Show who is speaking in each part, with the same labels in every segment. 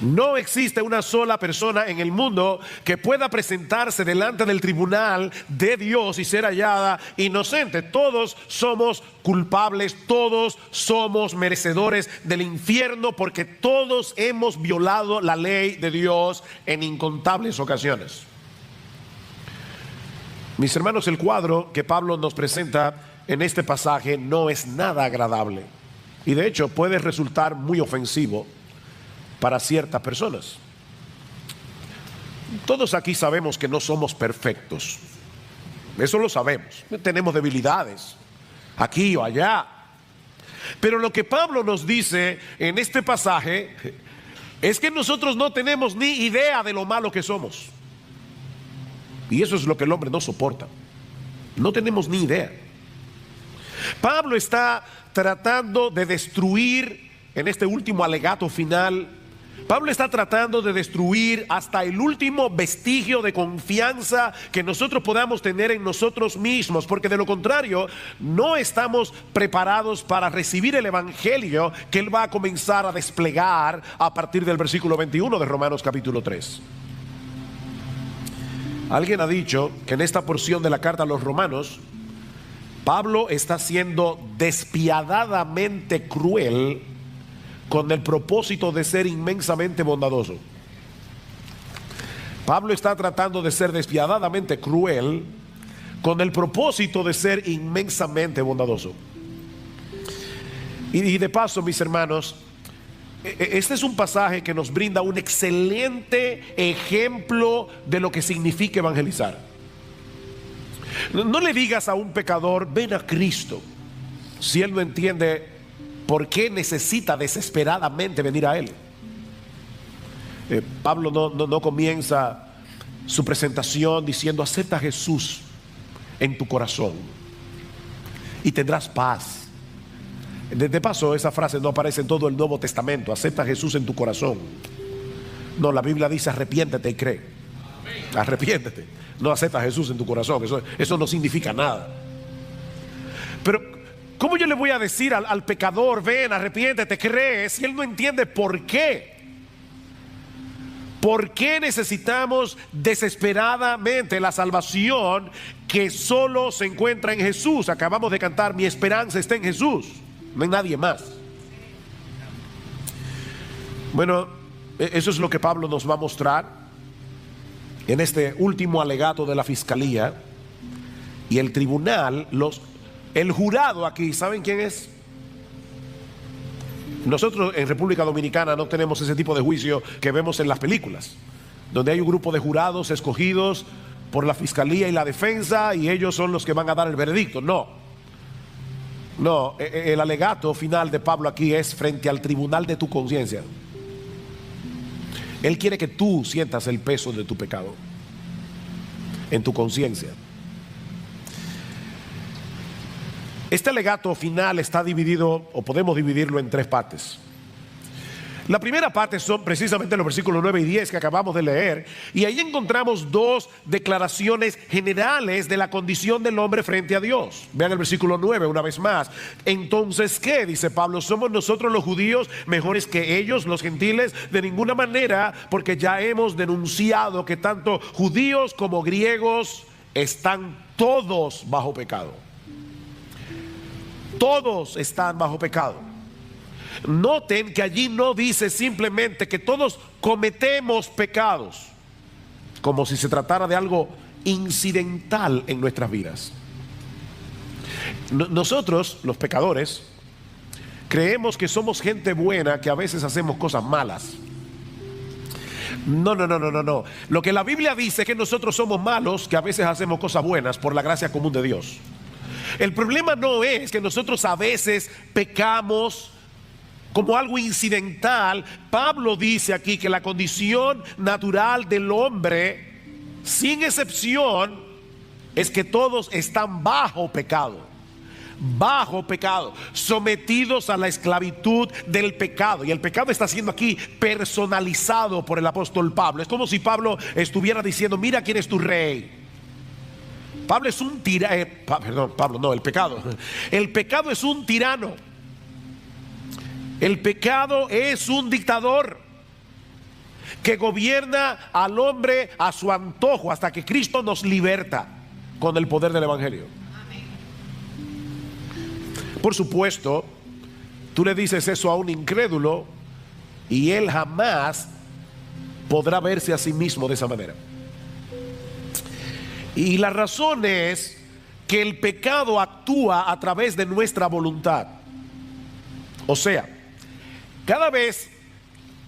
Speaker 1: No existe una sola persona en el mundo que pueda presentarse delante del tribunal de Dios y ser hallada inocente. Todos somos culpables, todos somos merecedores del infierno, porque todos hemos violado la ley de Dios en incontables ocasiones. Mis hermanos, el cuadro que Pablo nos presenta en este pasaje no es nada agradable, y de hecho puede resultar muy ofensivo para ciertas personas. Todos aquí sabemos que no somos perfectos. Eso lo sabemos. Tenemos debilidades aquí o allá. Pero lo que Pablo nos dice en este pasaje es que nosotros no tenemos ni idea de lo malo que somos. Y eso es lo que el hombre no soporta. No tenemos ni idea. Pablo está tratando de destruir, en este último alegato final, Pablo está tratando de destruir hasta el último vestigio de confianza que nosotros podamos tener en nosotros mismos, porque de lo contrario no estamos preparados para recibir el evangelio que él va a comenzar a desplegar a partir del versículo 21 de Romanos capítulo 3. Alguien ha dicho que en esta porción de la carta a los romanos, Pablo está siendo despiadadamente cruel con el propósito de ser inmensamente bondadoso. Pablo está tratando de ser despiadadamente cruel con el propósito de ser inmensamente bondadoso. Y de paso, mis hermanos, este es un pasaje que nos brinda un excelente ejemplo de lo que significa evangelizar. No le digas a un pecador: ven a Cristo, si él no entiende por qué necesita desesperadamente venir a él. Pablo no comienza su presentación diciendo: acepta a Jesús en tu corazón y tendrás paz. De paso, esa frase no aparece en todo el Nuevo Testamento: acepta a Jesús en tu corazón. No, la Biblia dice: arrepiéntete y cree. Arrepiéntete, no acepta a Jesús en tu corazón. Eso no significa nada. Pero ¿cómo yo le voy a decir al pecador: ven, arrepiéntete, cree, si él no entiende por qué? ¿Por qué necesitamos desesperadamente la salvación que solo se encuentra en Jesús? Acabamos de cantar: mi esperanza está en Jesús, no en nadie más. Bueno, eso es lo que Pablo nos va a mostrar en este último alegato de la fiscalía. Y el tribunal, el jurado aquí, ¿saben quién es? Nosotros en República Dominicana no tenemos ese tipo de juicio que vemos en las películas, donde hay un grupo de jurados escogidos por la fiscalía y la defensa, y ellos son los que van a dar el veredicto. No, el alegato final de Pablo aquí es frente al tribunal de tu conciencia. Él quiere que tú sientas el peso de tu pecado en tu conciencia. Este alegato final está dividido, o podemos dividirlo en tres partes. La primera parte son precisamente los versículos 9 y 10 que acabamos de leer, y ahí encontramos dos declaraciones generales de la condición del hombre frente a Dios. Vean el versículo 9 una vez más. Entonces, ¿qué? Dice Pablo: ¿somos nosotros los judíos mejores que ellos, los gentiles? De ninguna manera, porque ya hemos denunciado que tanto judíos como griegos están todos bajo pecado. Todos están bajo pecado. Noten que allí no dice simplemente que todos cometemos pecados, como si se tratara de algo incidental en nuestras vidas. Nosotros, los pecadores, creemos que somos gente buena, que a veces hacemos cosas malas. No. Lo que la Biblia dice es que nosotros somos malos, que a veces hacemos cosas buenas por la gracia común de Dios. El problema no es que nosotros a veces pecamos como algo incidental. Pablo dice aquí que la condición natural del hombre, sin excepción, es que todos están bajo pecado, sometidos a la esclavitud del pecado. Y el pecado está siendo aquí personalizado por el apóstol Pablo. Es como si Pablo estuviera diciendo: mira quién es tu rey. Pablo es un tirano. El pecado es un tirano. El pecado es un dictador. que gobierna al hombre a su antojo hasta que Cristo nos liberta con el poder del Evangelio. Por supuesto, tú le dices eso a un incrédulo y él jamás podrá verse a sí mismo de esa manera. Y la razón es que el pecado actúa a través de nuestra voluntad. O sea, cada vez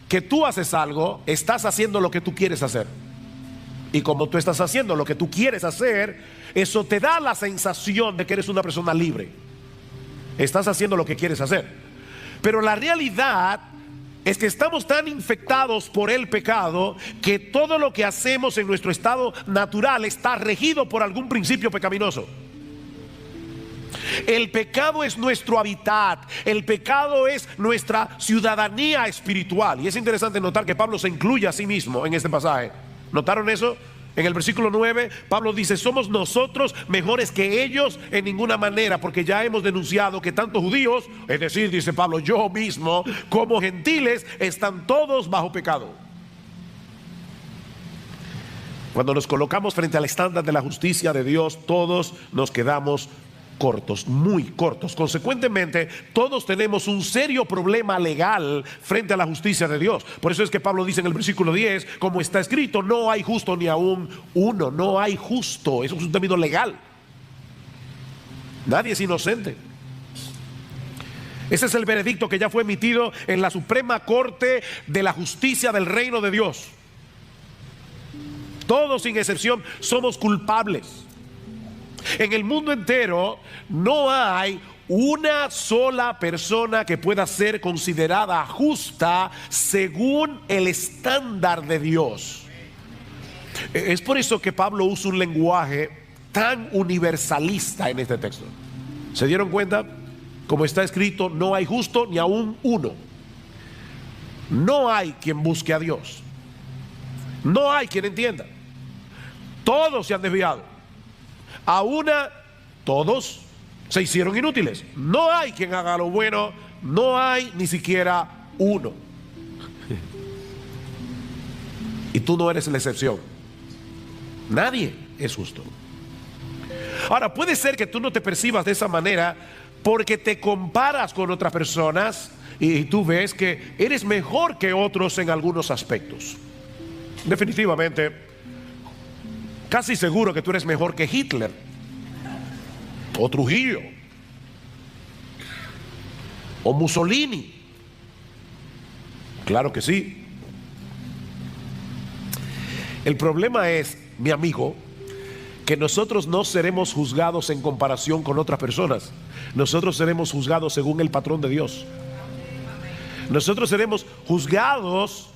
Speaker 1: que tú haces algo, estás haciendo lo que tú quieres hacer. Y como tú estás haciendo lo que tú quieres hacer, eso te da la sensación de que eres una persona libre. Estás haciendo lo que quieres hacer. Pero la realidad es que estamos tan infectados por el pecado que todo lo que hacemos en nuestro estado natural está regido por algún principio pecaminoso. El pecado es nuestro hábitat, el pecado es nuestra ciudadanía espiritual. Y es interesante notar que Pablo se incluye a sí mismo en este pasaje. ¿Notaron eso? En el versículo 9, Pablo dice: somos nosotros mejores que ellos en ninguna manera, porque ya hemos denunciado que tanto judíos, es decir, dice Pablo, yo mismo, como gentiles, están todos bajo pecado. Cuando nos colocamos frente al estándar de la justicia de Dios, todos nos quedamos cortos, muy cortos. Consecuentemente, todos tenemos un serio problema legal frente a la justicia de Dios. Por eso es que Pablo dice en el versículo 10, como está escrito, no hay justo ni aún uno. No hay justo. Eso es un término legal. Nadie es inocente. Ese es el veredicto que ya fue emitido en la Suprema Corte de la Justicia del Reino de Dios. Todos sin excepción somos culpables. En el mundo entero no hay una sola persona que pueda ser considerada justa según el estándar de Dios. Es por eso que Pablo usa un lenguaje tan universalista en este texto. ¿Se dieron cuenta? Como está escrito, no hay justo ni aún uno. No hay quien busque a Dios. No hay quien entienda. Todos se han desviado. A una, todos se hicieron inútiles. No hay quien haga lo bueno. No hay ni siquiera uno. Y tú no eres la excepción. Nadie es justo. Ahora, puede ser que tú no te percibas de esa manera porque te comparas con otras personas y tú ves que eres mejor que otros en algunos aspectos. Definitivamente, casi seguro que tú eres mejor que Hitler o Trujillo o Mussolini. Claro que sí. El problema es, mi amigo, que nosotros no seremos juzgados en comparación con otras personas. Nosotros seremos juzgados según el patrón de Dios. Nosotros seremos juzgados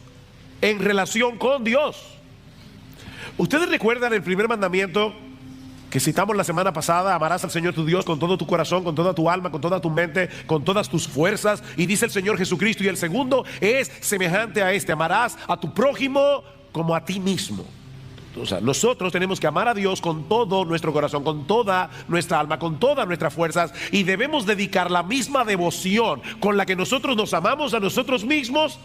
Speaker 1: en relación con Dios. ¿Ustedes recuerdan el primer mandamiento que citamos la semana pasada? Amarás al Señor tu Dios con todo tu corazón, con toda tu alma, con toda tu mente, con todas tus fuerzas. Y dice el Señor Jesucristo, y el segundo es semejante a este: amarás a tu prójimo como a ti mismo. O sea, nosotros tenemos que amar a Dios con todo nuestro corazón, con toda nuestra alma, con todas nuestras fuerzas, y debemos dedicar la misma devoción con la que nosotros nos amamos a nosotros mismos,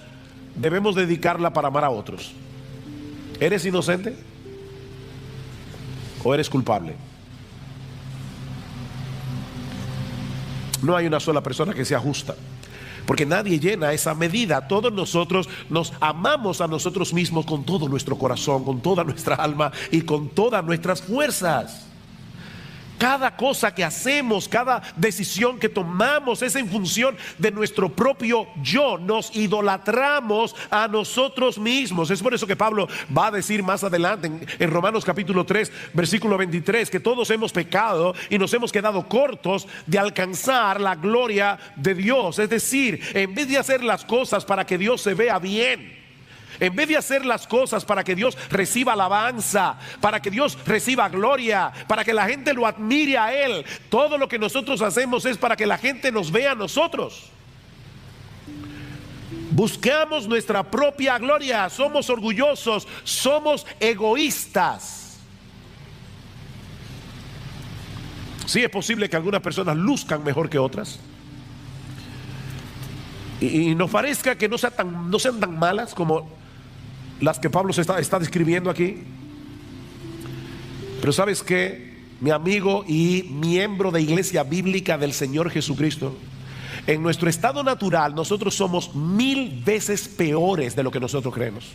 Speaker 1: debemos dedicarla para amar a otros. ¿Eres inocente o eres culpable? No hay una sola persona que sea justa, porque nadie llena esa medida. Todos nosotros nos amamos a nosotros mismos con todo nuestro corazón, con toda nuestra alma y con todas nuestras fuerzas. Cada cosa que hacemos, cada decisión que tomamos es en función de nuestro propio yo. Nos idolatramos a nosotros mismos. Es por eso que Pablo va a decir más adelante en Romanos capítulo 3 versículo 23 que todos hemos pecado y nos hemos quedado cortos de alcanzar la gloria de Dios. Es decir, en vez de hacer las cosas para que Dios se vea bien, en vez de hacer las cosas para que Dios reciba alabanza, para que Dios reciba gloria, para que la gente lo admire a Él, todo lo que nosotros hacemos es para que la gente nos vea a nosotros. Buscamos nuestra propia gloria, somos orgullosos, somos egoístas. Sí, es posible que algunas personas luzcan mejor que otras y nos parezca que no sean tan malas como las que Pablo está describiendo aquí. Pero ¿sabes qué? Mi amigo y miembro de Iglesia Bíblica del Señor Jesucristo, en nuestro estado natural nosotros somos 1000 veces peores de lo que nosotros creemos.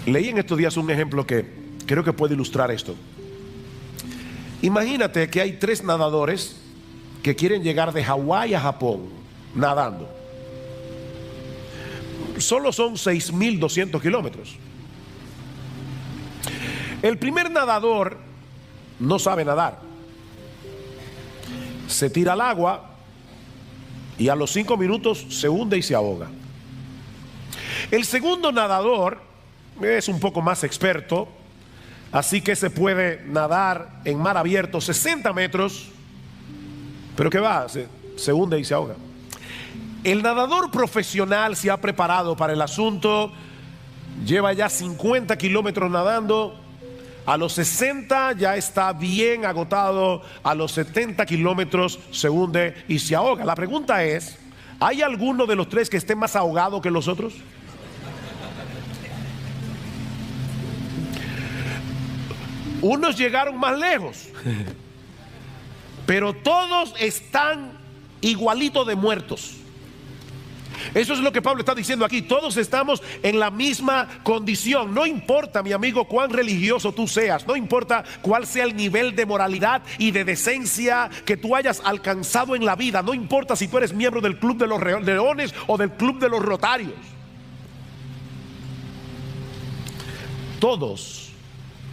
Speaker 1: Leí en estos días un ejemplo que creo que puede ilustrar esto. Imagínate que hay 3 nadadores que quieren llegar de Hawái a Japón nadando. Solo son 6.200 kilómetros. El primer nadador no sabe nadar. Se tira al agua y a los 5 minutos se hunde y se ahoga. El segundo nadador es un poco más experto, así que se puede nadar en mar abierto 60 metros, pero ¿qué va? Se hunde y se ahoga. El nadador profesional se ha preparado para el asunto, lleva ya 50 kilómetros nadando, a los 60 ya está bien agotado, a los 70 kilómetros se hunde y se ahoga. La pregunta es, ¿hay alguno de los 3 que esté más ahogado que los otros? Unos llegaron más lejos, pero todos están igualitos de muertos. Eso es lo que Pablo está diciendo aquí. Todos estamos en la misma condición. No importa, mi amigo, cuán religioso tú seas, no importa cuál sea el nivel de moralidad y de decencia que tú hayas alcanzado en la vida, no importa si tú eres miembro del club de los leones o del club de los rotarios. Todos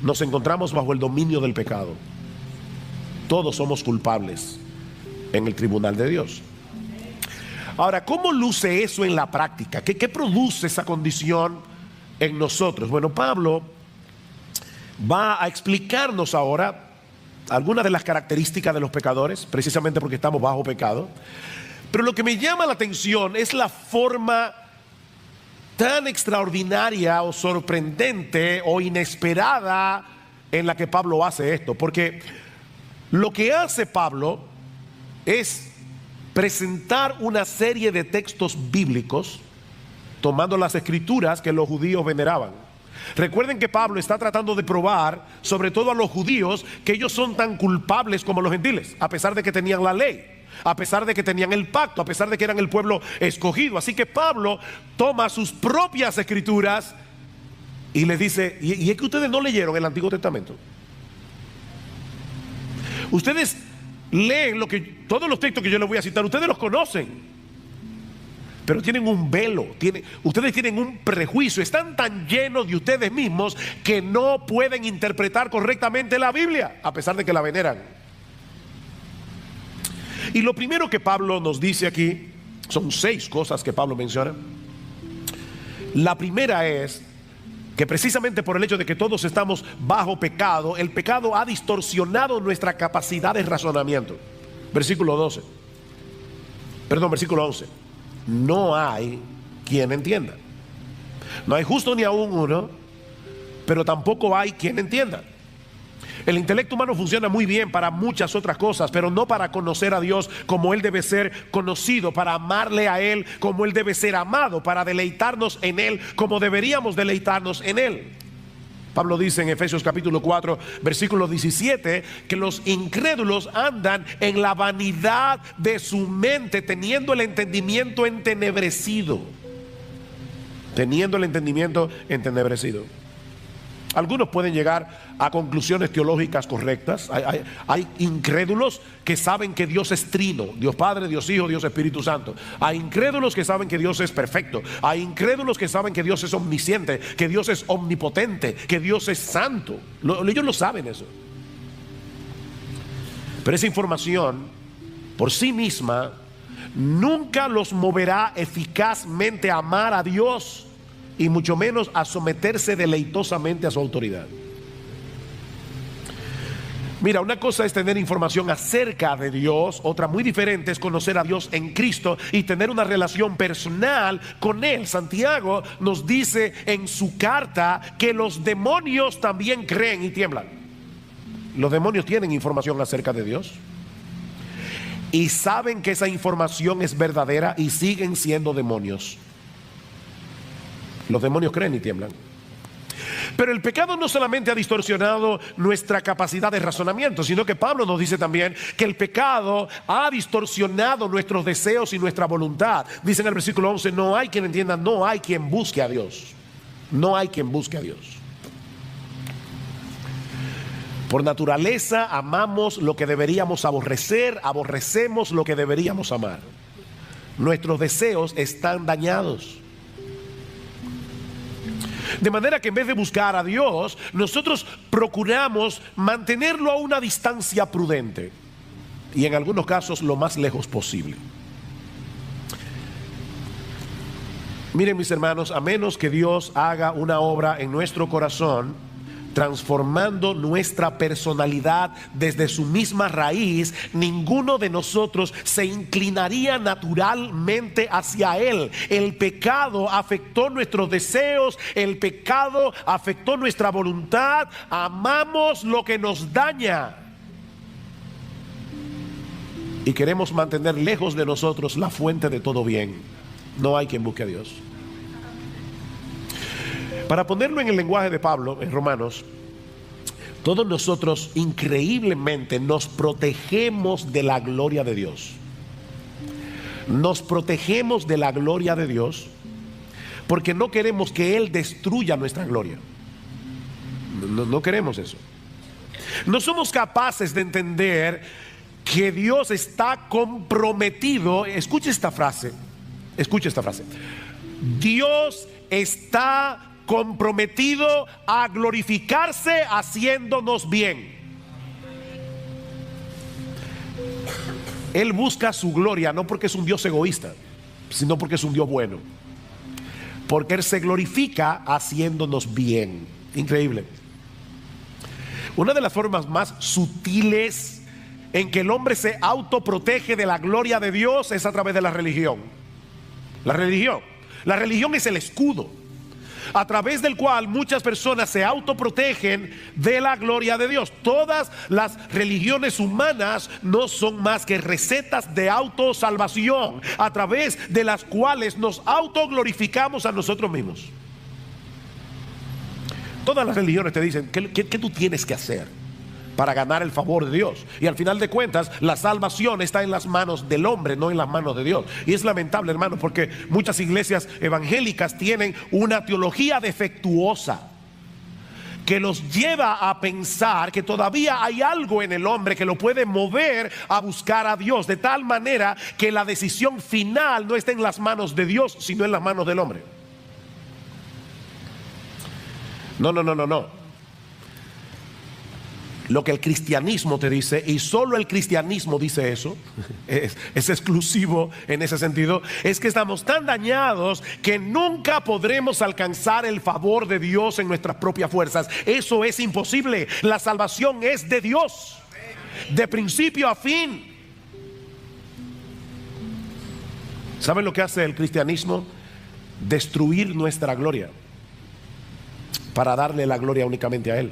Speaker 1: nos encontramos bajo el dominio del pecado. Todos somos culpables en el tribunal de Dios. Ahora, ¿cómo luce eso en la práctica? ¿Qué produce esa condición en nosotros? Bueno, Pablo va a explicarnos ahora algunas de las características de los pecadores, precisamente porque estamos bajo pecado. Pero lo que me llama la atención es la forma tan extraordinaria o sorprendente o inesperada en la que Pablo hace esto. Porque lo que hace Pablo es presentar una serie de textos bíblicos tomando las escrituras que los judíos veneraban. Recuerden que Pablo está tratando de probar, sobre todo a los judíos, que ellos son tan culpables como los gentiles, a pesar de que tenían la ley, a pesar de que tenían el pacto, a pesar de que eran el pueblo escogido. Así que Pablo toma sus propias escrituras y les dice, y es que ustedes no leyeron el Antiguo Testamento. Ustedes leen todos los textos que yo les voy a citar, ustedes los conocen, pero tienen un velo, ustedes tienen un prejuicio, están tan llenos de ustedes mismos que no pueden interpretar correctamente la Biblia, a pesar de que la veneran. Y lo primero que Pablo nos dice aquí, son 6 cosas que Pablo menciona. La primera es que precisamente por el hecho de que todos estamos bajo pecado, el pecado ha distorsionado nuestra capacidad de razonamiento. Versículo 11. No hay quien entienda. No hay justo ni aún uno, pero tampoco hay quien entienda. El intelecto humano funciona muy bien para muchas otras cosas, pero no para conocer a Dios como Él debe ser conocido, para amarle a Él como Él debe ser amado, para deleitarnos en Él como deberíamos deleitarnos en Él. Pablo dice en Efesios capítulo 4 versículo 17 que los incrédulos andan en la vanidad de su mente, teniendo el entendimiento entenebrecido. Algunos pueden llegar a conclusiones teológicas correctas. Hay incrédulos que saben que Dios es trino, Dios Padre, Dios Hijo, Dios Espíritu Santo. Hay incrédulos que saben que Dios es perfecto. Hay incrédulos que saben que Dios es omnisciente, que Dios es omnipotente, que Dios es santo. Ellos lo saben eso. Pero esa información por sí misma nunca los moverá eficazmente a amar a Dios, y mucho menos a someterse deleitosamente a su autoridad. Mira, una cosa es tener información acerca de Dios, otra muy diferente es conocer a Dios en Cristo y tener una relación personal con Él. Santiago nos dice en su carta que los demonios también creen y tiemblan. Los demonios tienen información acerca de Dios. y saben que esa información es verdadera y siguen siendo demonios. Los demonios creen y tiemblan. Pero el pecado no solamente ha distorsionado nuestra capacidad de razonamiento, sino que Pablo nos dice también que el pecado ha distorsionado nuestros deseos y nuestra voluntad. Dice en el versículo 11, no hay quien entienda, no hay quien busque a Dios. No hay quien busque a Dios. Por naturaleza amamos lo que deberíamos aborrecer, aborrecemos lo que deberíamos amar. Nuestros deseos están dañados. De manera que en vez de buscar a Dios, nosotros procuramos mantenerlo a una distancia prudente y en algunos casos lo más lejos posible. Miren, mis hermanos, a menos que Dios haga una obra en nuestro corazón, transformando nuestra personalidad desde su misma raíz, ninguno de nosotros se inclinaría naturalmente hacia Él. El pecado afectó nuestros deseos, el pecado afectó nuestra voluntad, amamos lo que nos daña y queremos mantener lejos de nosotros la fuente de todo bien. No hay quien busque a Dios. Para ponerlo en el lenguaje de Pablo, en Romanos, todos nosotros increíblemente nos protegemos de la gloria de Dios. Nos protegemos de la gloria de Dios porque no queremos que Él destruya nuestra gloria. No queremos eso. No somos capaces de entender que Dios está comprometido. Escuche esta frase. Dios está comprometido a glorificarse haciéndonos bien. Él busca su gloria no porque es un Dios egoísta, sino porque es un Dios bueno. Porque Él se glorifica haciéndonos bien. Increíble. Una de las formas más sutiles en que el hombre se autoprotege de la gloria de Dios es a través de la religión. La religión es el escudo a través del cual muchas personas se autoprotegen de la gloria de Dios. Todas las religiones humanas no son más que recetas de autosalvación a través de las cuales nos autoglorificamos a nosotros mismos. Todas las religiones te dicen ¿qué tú tienes que hacer para ganar el favor de Dios? Y al final de cuentas la salvación está en las manos del hombre, no en las manos de Dios. Y es lamentable, hermano, porque muchas iglesias evangélicas tienen una teología defectuosa que los lleva a pensar que todavía hay algo en el hombre que lo puede mover a buscar a Dios, de tal manera que la decisión final no está en las manos de Dios, sino en las manos del hombre. No. Lo que el cristianismo te dice, y solo el cristianismo dice eso, es exclusivo en ese sentido, es que estamos tan dañados que nunca podremos alcanzar el favor de Dios en nuestras propias fuerzas. Eso es imposible. La salvación es de Dios, de principio a fin. ¿Saben lo que hace el cristianismo? Destruir nuestra gloria para darle la gloria únicamente a Él.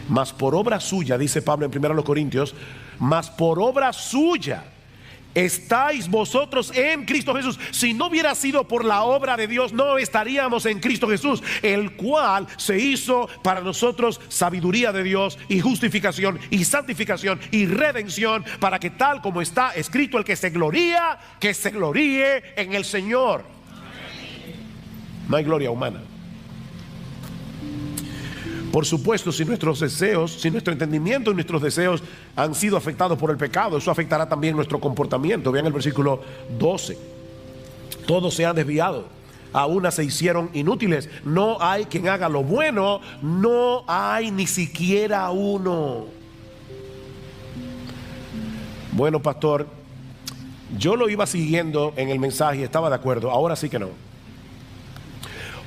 Speaker 1: Mas por obra suya, dice Pablo en 1 Corintios, mas por obra suya estáis vosotros en Cristo Jesús. Si no hubiera sido por la obra de Dios, no estaríamos en Cristo Jesús, el cual se hizo para nosotros sabiduría de Dios y justificación y santificación y redención, para que tal como está escrito, el que se gloría, que se gloríe en el Señor. No hay gloria humana. Por supuesto, si nuestros deseos, si nuestro entendimiento y nuestros deseos han sido afectados por el pecado, eso afectará también nuestro comportamiento. Vean el versículo 12. Todos se han desviado, a una se hicieron inútiles. No hay quien haga lo bueno, no hay ni siquiera uno. Bueno, pastor, yo lo iba siguiendo en el mensaje y estaba de acuerdo. Ahora sí que no.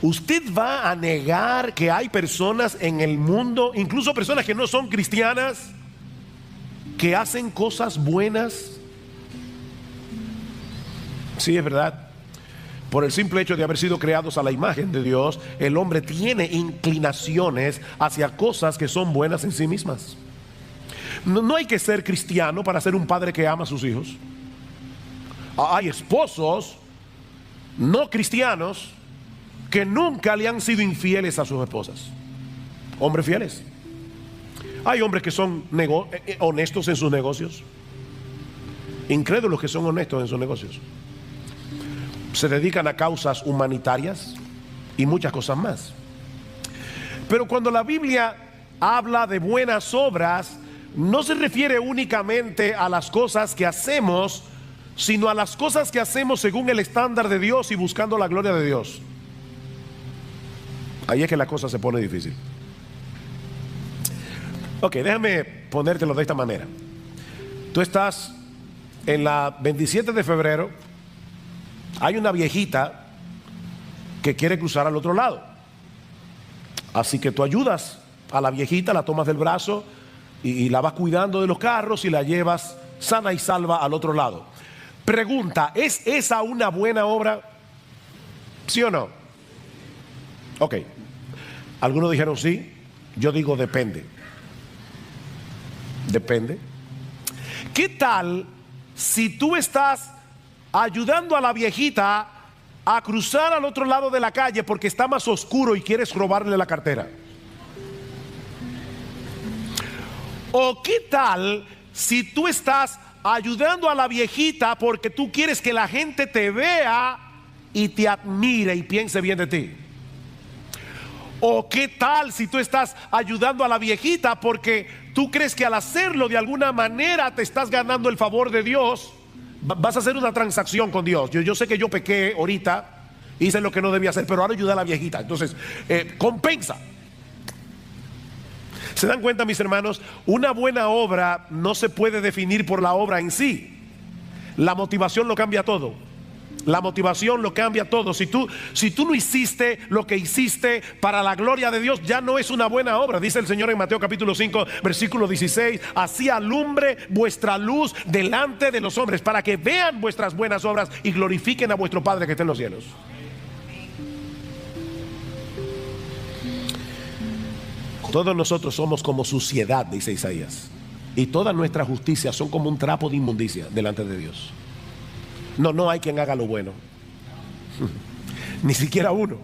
Speaker 1: ¿Usted va a negar que hay personas en el mundo, incluso personas que no son cristianas, que hacen cosas buenas? Sí, es verdad. Por el simple hecho de haber sido creados a la imagen de Dios, el hombre tiene inclinaciones hacia cosas que son buenas en sí mismas. No hay que ser cristiano para ser un padre que ama a sus hijos. Hay esposos no cristianos que nunca le han sido infieles a sus esposas. Hombres fieles. Hay hombres que son honestos en sus negocios. Incrédulos que son honestos en sus negocios. Se dedican a causas humanitarias y muchas cosas más. Pero cuando la Biblia habla de buenas obras, no se refiere únicamente a las cosas que hacemos, sino a las cosas que hacemos según el estándar de Dios y buscando la gloria de Dios. Ahí es que la cosa se pone difícil. Ok, déjame ponértelo de esta manera. Tú estás en la 27 de febrero, hay una viejita que quiere cruzar al otro lado. Así que tú ayudas a la viejita, la tomas del brazo y la vas cuidando de los carros y la llevas sana y salva al otro lado. Pregunta, ¿es esa una buena obra? ¿Sí o no? Ok. Algunos dijeron sí, yo digo depende. Depende. ¿Qué tal si tú estás ayudando a la viejita a cruzar al otro lado de la calle porque está más oscuro y quieres robarle la cartera? ¿O qué tal si tú estás ayudando a la viejita porque tú quieres que la gente te vea y te admire y piense bien de ti? ¿O qué tal si tú estás ayudando a la viejita porque tú crees que al hacerlo de alguna manera te estás ganando el favor de Dios? Vas a hacer una transacción con Dios. Yo sé que yo pequé ahorita, hice lo que no debía hacer, pero ahora ayudé a la viejita. Entonces, compensa. ¿Se dan cuenta, mis hermanos? Una buena obra no se puede definir por la obra en sí. La motivación lo cambia todo. La motivación lo cambia todo. Si tú no hiciste lo que hiciste para la gloria de Dios, ya no es una buena obra. Dice el Señor en Mateo capítulo 5 versículo 16: así alumbre vuestra luz delante de los hombres, para que vean vuestras buenas obras y glorifiquen a vuestro Padre que está en los cielos. Todos nosotros somos como suciedad, dice Isaías, y todas nuestras justicias son como un trapo de inmundicia delante de Dios. No hay quien haga lo bueno. Ni siquiera uno.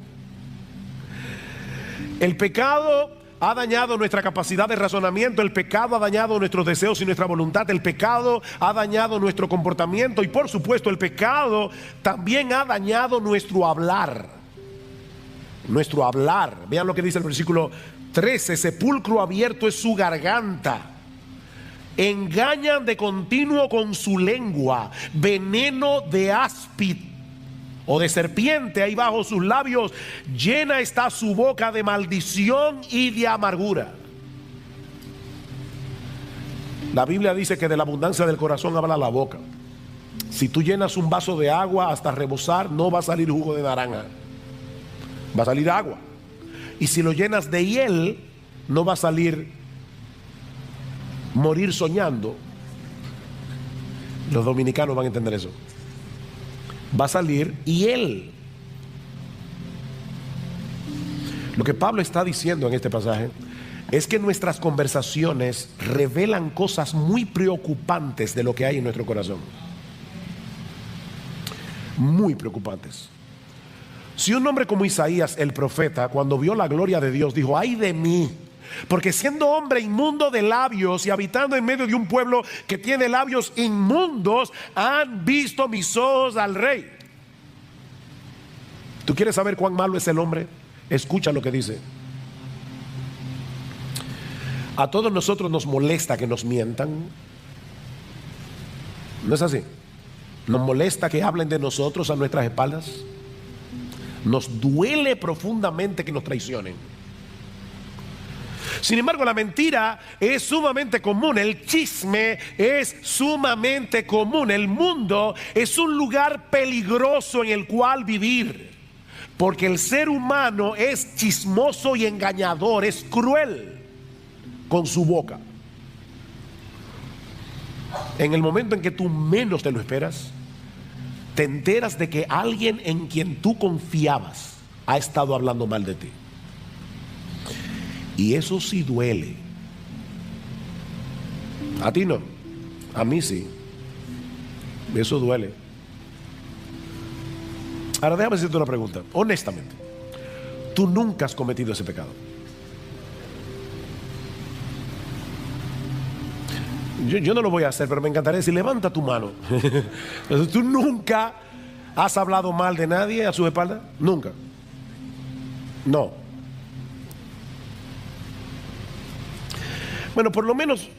Speaker 1: El pecado ha dañado nuestra capacidad de razonamiento. El pecado ha dañado nuestros deseos y nuestra voluntad. El pecado ha dañado nuestro comportamiento. Y por supuesto el pecado también ha dañado nuestro hablar. Nuestro hablar. Vean lo que dice el versículo 13: sepulcro abierto es su garganta. Engañan de continuo con su lengua. Veneno de áspid o de serpiente hay bajo sus labios. Llena está su boca de maldición y de amargura. La Biblia dice que de la abundancia del corazón habla la boca. Si tú llenas un vaso de agua hasta rebosar, no va a salir jugo de naranja, va a salir agua. Y si lo llenas de hiel, no va a salir morir soñando. Los dominicanos van a entender eso. Va a salir hiel. Lo que Pablo está diciendo en este pasaje es que nuestras conversaciones revelan cosas muy preocupantes de lo que hay en nuestro corazón. Muy preocupantes. Si un hombre como Isaías, el profeta, cuando vio la gloria de Dios, dijo: ay de mí, porque siendo hombre inmundo de labios y habitando en medio de un pueblo que tiene labios inmundos, han visto mis ojos al Rey. ¿Tú quieres saber cuán malo es el hombre? Escucha lo que dice. A todos nosotros nos molesta que nos mientan. ¿No es así? Nos molesta que hablen de nosotros a nuestras espaldas. Nos duele profundamente que nos traicionen. Sin embargo, la mentira es sumamente común. El chisme es sumamente común. El mundo es un lugar peligroso en el cual vivir, porque el ser humano es chismoso y engañador, es cruel con su boca. En el momento en que tú menos te lo esperas, te enteras de que alguien en quien tú confiabas ha estado hablando mal de ti. Y eso sí duele. A ti no, a mí sí. Eso duele. Ahora déjame hacerte una pregunta, honestamente. Tú nunca has cometido ese pecado. Yo no lo voy a hacer, pero me encantaría decir, levanta tu mano. ¿Tú nunca has hablado mal de nadie a su espalda? Nunca. No. Bueno, por lo menos,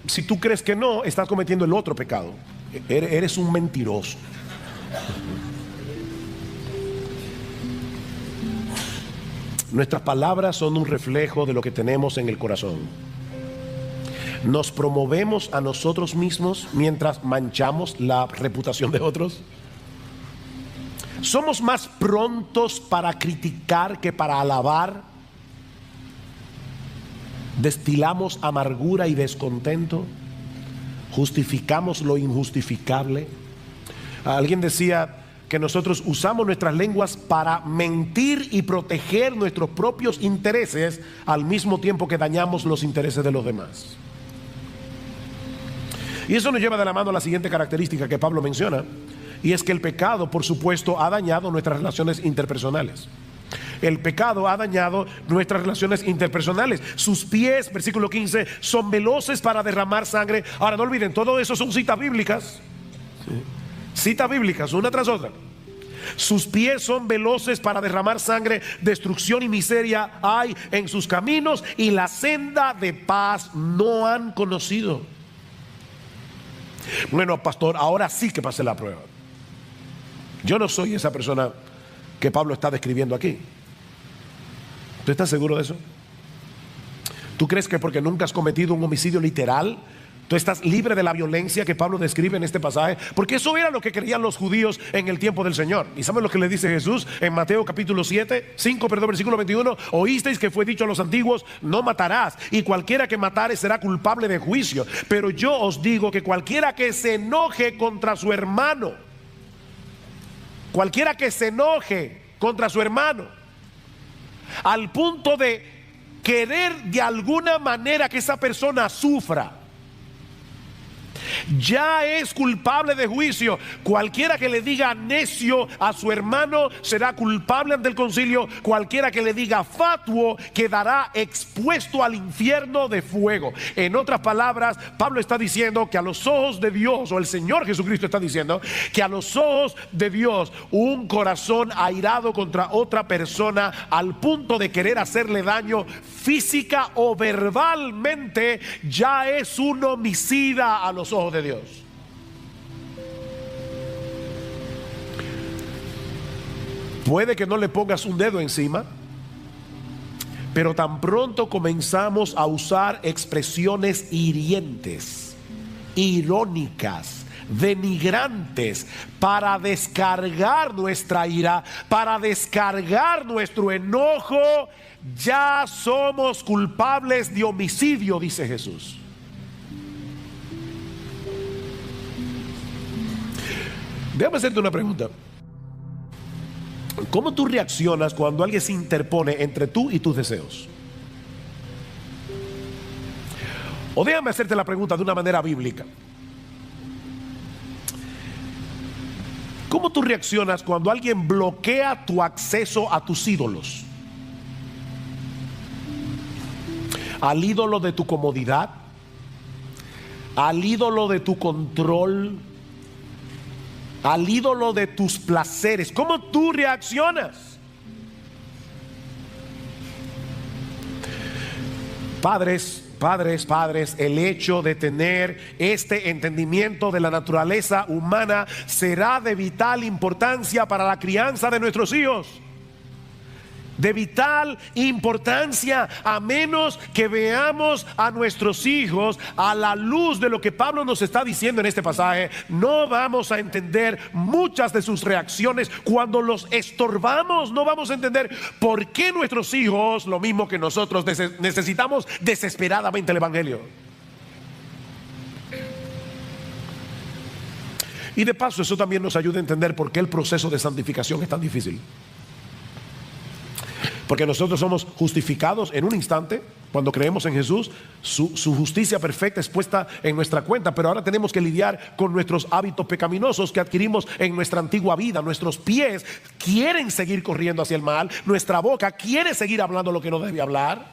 Speaker 1: si tú crees que no, estás cometiendo el otro pecado. Eres un mentiroso. Nuestras palabras son un reflejo de lo que tenemos en el corazón. ¿Nos promovemos a nosotros mismos mientras manchamos la reputación de otros? ¿Somos más prontos para criticar que para alabar? ¿Destilamos amargura y descontento? ¿Justificamos lo injustificable? Alguien decía que nosotros usamos nuestras lenguas para mentir y proteger nuestros propios intereses al mismo tiempo que dañamos los intereses de los demás. Y eso nos lleva de la mano a la siguiente característica que Pablo menciona, y es que el pecado, por supuesto, ha dañado nuestras relaciones interpersonales. El pecado ha dañado nuestras relaciones interpersonales. Sus pies, versículo 15, son veloces para derramar sangre. Ahora no olviden, todo eso son citas bíblicas. Citas bíblicas, una tras otra. Sus pies son veloces para derramar sangre. Destrucción y miseria hay en sus caminos, y la senda de paz no han conocido. Bueno, pastor, ahora sí que pasé la prueba. Yo no soy esa persona que Pablo está describiendo aquí. ¿Tú estás seguro de eso? ¿Tú crees que porque nunca has cometido un homicidio literal, tú estás libre de la violencia que Pablo describe en este pasaje? Porque eso era lo que creían los judíos en el tiempo del Señor. ¿Y saben lo que le dice Jesús en Mateo capítulo 5, versículo 21? Oísteis que fue dicho a los antiguos, no matarás, y cualquiera que matare será culpable de juicio. Pero yo os digo que cualquiera que se enoje contra su hermano, cualquiera que se enoje contra su hermano, al punto de querer de alguna manera que esa persona sufra, ya es culpable de juicio. Cualquiera que le diga necio a su hermano será culpable ante el concilio. Cualquiera que le diga fatuo quedará expuesto al infierno de fuego. En otras palabras, Pablo está diciendo que a los ojos de Dios, o el Señor Jesucristo está diciendo que a los ojos de Dios, un corazón airado contra otra persona al punto de querer hacerle daño física o verbalmente, ya es un homicida a los ojos de Dios. Puede que no le pongas un dedo encima, pero tan pronto comenzamos a usar expresiones hirientes, irónicas, denigrantes, para descargar nuestra ira, para descargar nuestro enojo, ya somos culpables de homicidio, dice Jesús. Déjame hacerte una pregunta. ¿Cómo tú reaccionas cuando alguien se interpone entre tú y tus deseos? O déjame hacerte la pregunta de una manera bíblica. ¿Cómo tú reaccionas cuando alguien bloquea tu acceso a tus ídolos? Al ídolo de tu comodidad, al ídolo de tu control, al ídolo de tus placeres. ¿Cómo tú reaccionas? Padres, el hecho de tener este entendimiento de la naturaleza humana será de vital importancia para la crianza de nuestros hijos. De vital importancia, a menos que veamos a nuestros hijos a la luz de lo que Pablo nos está diciendo en este pasaje, no vamos a entender muchas de sus reacciones. Cuando los estorbamos, no vamos a entender por qué nuestros hijos, lo mismo que nosotros, necesitamos desesperadamente el evangelio. Y de paso, eso también nos ayuda a entender por qué el proceso de santificación es tan difícil. Porque nosotros somos justificados en un instante cuando creemos en Jesús. Su justicia perfecta es puesta en nuestra cuenta, pero ahora tenemos que lidiar con nuestros hábitos pecaminosos que adquirimos en nuestra antigua vida. Nuestros pies quieren seguir corriendo hacia el mal, nuestra boca quiere seguir hablando lo que no debe hablar,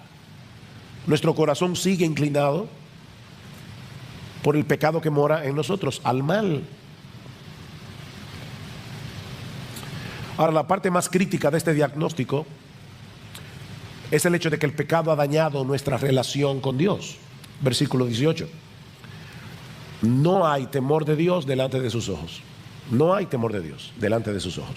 Speaker 1: nuestro corazón sigue inclinado por el pecado que mora en nosotros, al mal. Ahora, la parte más crítica de este diagnóstico es el hecho de que el pecado ha dañado nuestra relación con Dios. Versículo 18. No hay temor de Dios delante de sus ojos. No hay temor de Dios delante de sus ojos.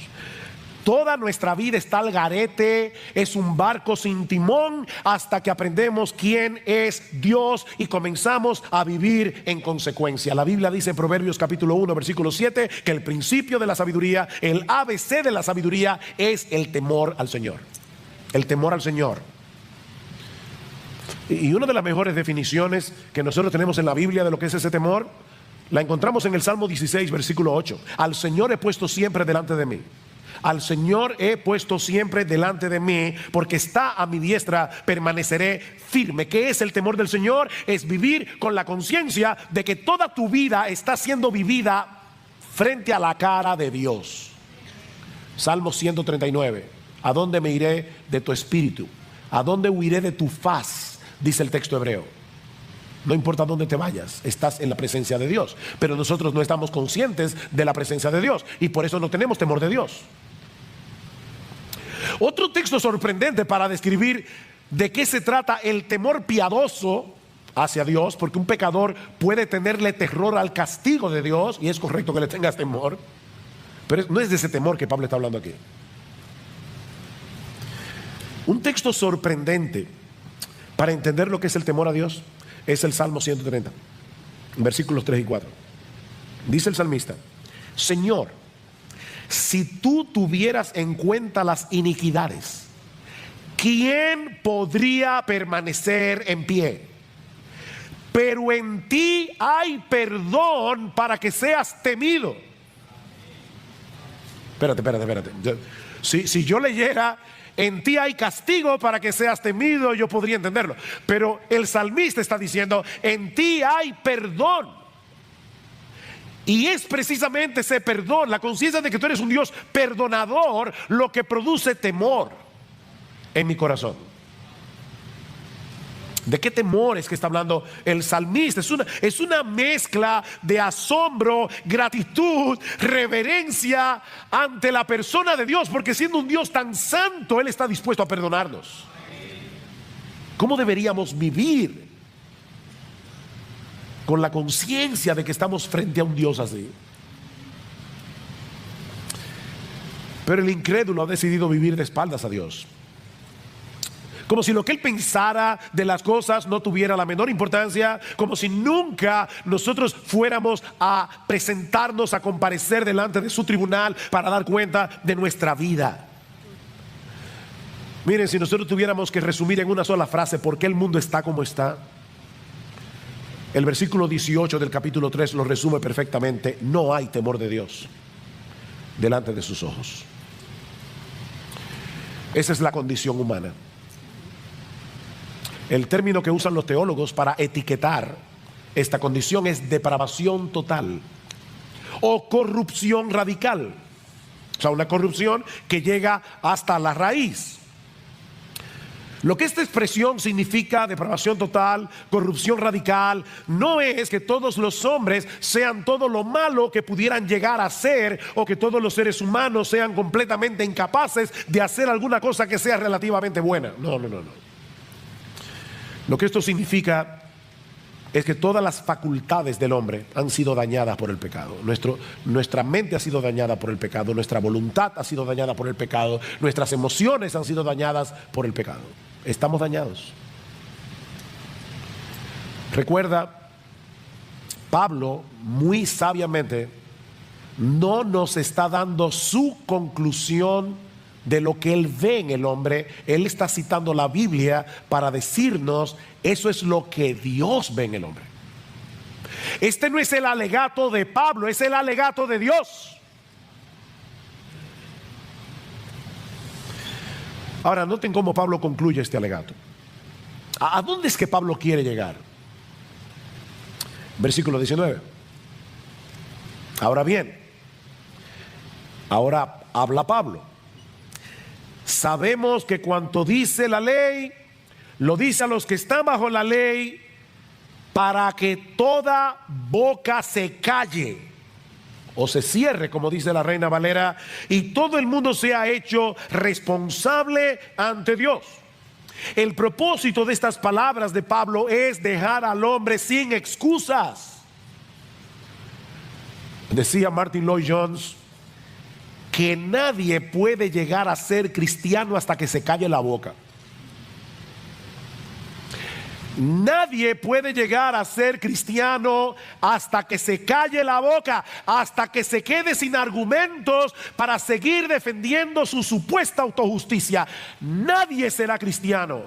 Speaker 1: Toda nuestra vida está al garete, es un barco sin timón hasta que aprendemos quién es Dios y comenzamos a vivir en consecuencia. La Biblia dice en Proverbios capítulo 1 versículo 7 que el principio de la sabiduría, el ABC de la sabiduría es el temor al Señor. El temor al Señor. Y una de las mejores definiciones que nosotros tenemos en la Biblia de lo que es ese temor, la encontramos en el Salmo 16, versículo 8. Al Señor he puesto siempre delante de mí. Al Señor he puesto siempre delante de mí, porque está a mi diestra, permaneceré firme. ¿Qué es el temor del Señor? Es vivir con la conciencia de que toda tu vida está siendo vivida frente a la cara de Dios. Salmo 139. ¿A dónde me iré de tu espíritu? ¿A dónde huiré de tu faz? Dice el texto hebreo. No importa dónde te vayas, estás en la presencia de Dios. Pero nosotros no estamos conscientes de la presencia de Dios y por eso no tenemos temor de Dios. Otro texto sorprendente para describir de qué se trata el temor piadoso hacia Dios, porque un pecador puede tenerle terror al castigo de Dios, y es correcto que le tengas temor, pero no es de ese temor que Pablo está hablando aquí. Un texto sorprendente para entender lo que es el temor a Dios es el Salmo 130, versículos 3 y 4. Dice el salmista: Señor, si tú tuvieras en cuenta las iniquidades, ¿quién podría permanecer en pie? Pero en ti hay perdón para que seas temido. Espérate. Si yo leyera en ti hay castigo para que seas temido, yo podría entenderlo. Pero el salmista está diciendo: en ti hay perdón. Y es precisamente ese perdón, la conciencia de que tú eres un Dios perdonador, lo que produce temor en mi corazón. ¿De qué temor es que está hablando el salmista? Es una mezcla de asombro, gratitud, reverencia ante la persona de Dios, porque siendo un Dios tan santo, Él está dispuesto a perdonarnos. ¿Cómo deberíamos vivir con la conciencia de que estamos frente a un Dios así? Pero el incrédulo ha decidido vivir de espaldas a Dios, como si lo que él pensara de las cosas no tuviera la menor importancia, como si nunca nosotros fuéramos a presentarnos, a comparecer delante de su tribunal para dar cuenta de nuestra vida. Miren, si nosotros tuviéramos que resumir en una sola frase por qué el mundo está como está, el versículo 18 del capítulo 3 lo resume perfectamente: no hay temor de Dios delante de sus ojos. Esa es la condición humana. El término que usan los teólogos para etiquetar esta condición es depravación total o corrupción radical. O sea, una corrupción que llega hasta la raíz. Lo que esta expresión significa, depravación total, corrupción radical, no es que todos los hombres sean todo lo malo que pudieran llegar a ser, o que todos los seres humanos sean completamente incapaces de hacer alguna cosa que sea relativamente buena. No. Lo que esto significa es que todas las facultades del hombre han sido dañadas por el pecado. Nuestra mente ha sido dañada por el pecado, nuestra voluntad ha sido dañada por el pecado, nuestras emociones han sido dañadas por el pecado. Estamos dañados. Recuerda, Pablo muy sabiamente no nos está dando su conclusión de lo que él ve en el hombre. Él está citando la Biblia para decirnos: eso es lo que Dios ve en el hombre. Este no es el alegato de Pablo, es el alegato de Dios. Ahora, noten cómo Pablo concluye este alegato. ¿A dónde es que Pablo quiere llegar? Versículo 19. Ahora bien, ahora habla Pablo. Sabemos que cuanto dice la ley, lo dice a los que están bajo la ley, para que toda boca se calle o se cierre, como dice la Reina Valera, y todo el mundo sea hecho responsable ante Dios. El propósito de estas palabras de Pablo es dejar al hombre sin excusas. Decía Martin Lloyd-Jones que nadie puede llegar a ser cristiano hasta que se calle la boca. Nadie puede llegar a ser cristiano hasta que se calle la boca, hasta que se quede sin argumentos para seguir defendiendo su supuesta autojusticia. Nadie será cristiano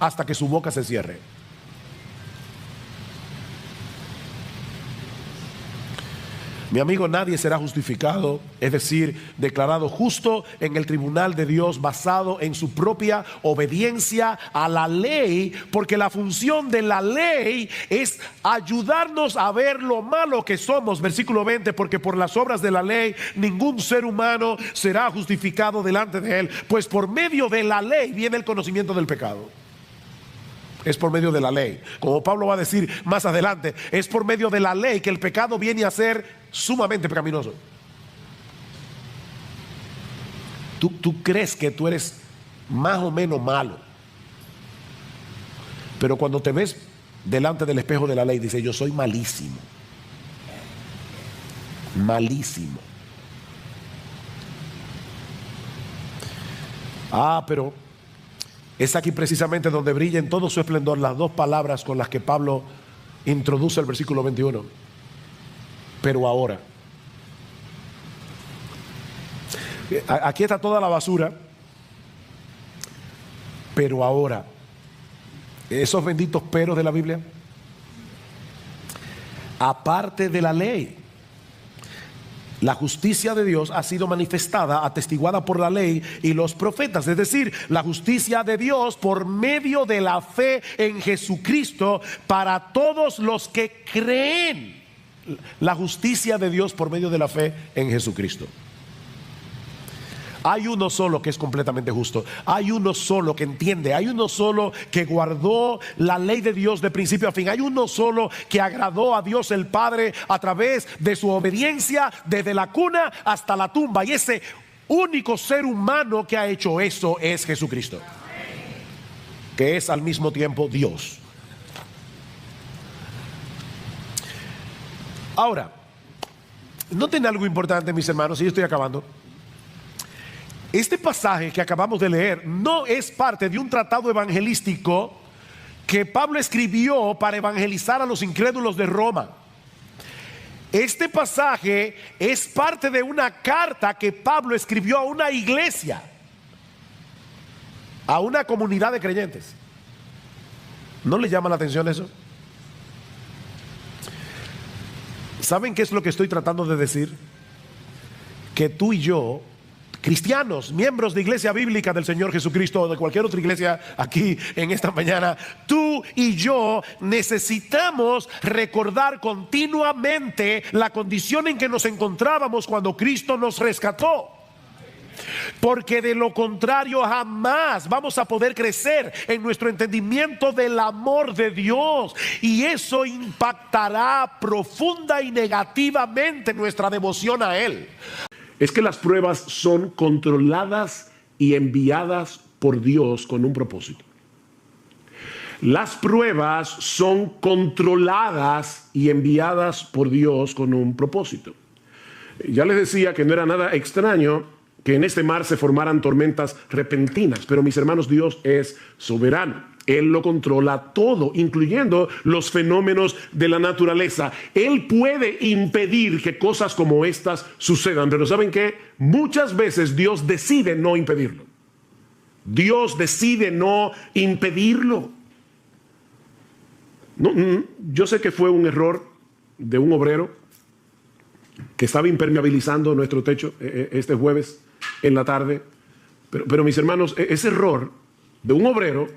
Speaker 1: hasta que su boca se cierre. Mi amigo, nadie será justificado, es decir, declarado justo en el tribunal de Dios basado en su propia obediencia a la ley, porque la función de la ley es ayudarnos a ver lo malo que somos. Versículo 20, porque por las obras de la ley ningún ser humano será justificado delante de él, pues por medio de la ley viene el conocimiento del pecado. Es por medio de la ley, como Pablo va a decir más adelante, es por medio de la ley que el pecado viene a ser sumamente pecaminoso. Tú crees que tú eres más o menos malo, pero cuando te ves delante del espejo de la ley, dices: yo soy malísimo, malísimo. Pero es aquí precisamente donde brilla en todo su esplendor las dos palabras con las que Pablo introduce el versículo 21. Pero ahora. Aquí está toda la basura. Pero ahora. Esos benditos peros de la Biblia. Aparte de la ley, la justicia de Dios ha sido manifestada, atestiguada por la ley y los profetas. Es decir, la justicia de Dios por medio de la fe en Jesucristo para todos los que creen. La justicia de Dios por medio de la fe en Jesucristo. Hay uno solo que es completamente justo. Hay uno solo que entiende. Hay uno solo que guardó la ley de Dios de principio a fin. Hay uno solo que agradó a Dios el Padre a través de su obediencia desde la cuna hasta la tumba. Y ese único ser humano que ha hecho eso es Jesucristo, que es al mismo tiempo Dios. Ahora, noten algo importante, mis hermanos, y yo estoy acabando. Este pasaje que acabamos de leer no es parte de un tratado evangelístico que Pablo escribió para evangelizar a los incrédulos de Roma. Este pasaje es parte de una carta que Pablo escribió a una iglesia, a una comunidad de creyentes. ¿No le llama la atención eso? ¿Saben qué es lo que estoy tratando de decir? Que tú y yo, cristianos, miembros de iglesia bíblica del Señor Jesucristo o de cualquier otra iglesia aquí en esta mañana, tú y yo necesitamos recordar continuamente la condición en que nos encontrábamos cuando Cristo nos rescató. Porque de lo contrario jamás vamos a poder crecer en nuestro entendimiento del amor de Dios, y eso impactará profunda y negativamente nuestra devoción a Él. Es que las pruebas son controladas y enviadas por Dios con un propósito. Las pruebas son controladas y enviadas por Dios con un propósito. Ya les decía que no era nada extraño que en este mar se formaran tormentas repentinas, pero mis hermanos, Dios es soberano. Él lo controla todo, incluyendo los fenómenos de la naturaleza. Él puede impedir que cosas como estas sucedan, pero ¿saben qué? Muchas veces Dios decide no impedirlo. Dios decide no impedirlo. Yo sé que fue un error de un obrero que estaba impermeabilizando nuestro techo este jueves en la tarde,
Speaker 2: Pero mis hermanos, ese error de un obrero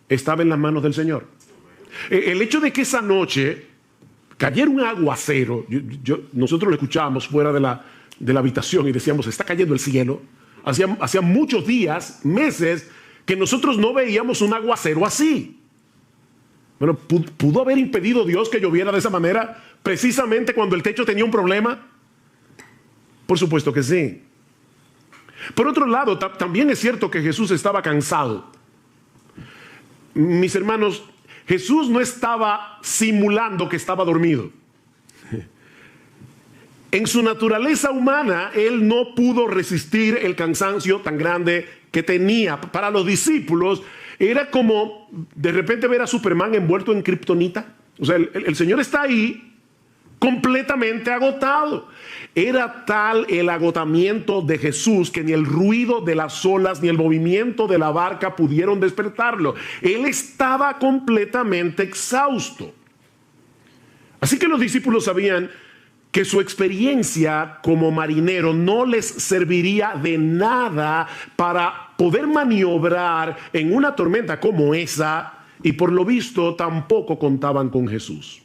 Speaker 2: estaba en las manos del Señor. El hecho de que esa noche cayera un aguacero, nosotros lo escuchábamos fuera de la habitación y decíamos, está cayendo el cielo. Hacía muchos días, meses, que nosotros no veíamos un aguacero así. Bueno, ¿pudo haber impedido Dios que lloviera de esa manera precisamente cuando el techo tenía un problema? Por supuesto que sí. Por otro lado, también es cierto que Jesús estaba cansado. Mis hermanos, Jesús no estaba simulando que estaba dormido. En su naturaleza humana, Él no pudo resistir el cansancio tan grande que tenía. Para los discípulos, era como de repente ver a Superman envuelto en kriptonita. O sea, el Señor está ahí completamente agotado. Era tal el agotamiento de Jesús que ni el ruido de las olas ni el movimiento de la barca pudieron despertarlo. Él estaba completamente exhausto. Así que los discípulos sabían que su experiencia como marinero no les serviría de nada para poder maniobrar en una tormenta como esa, y por lo visto tampoco contaban con Jesús.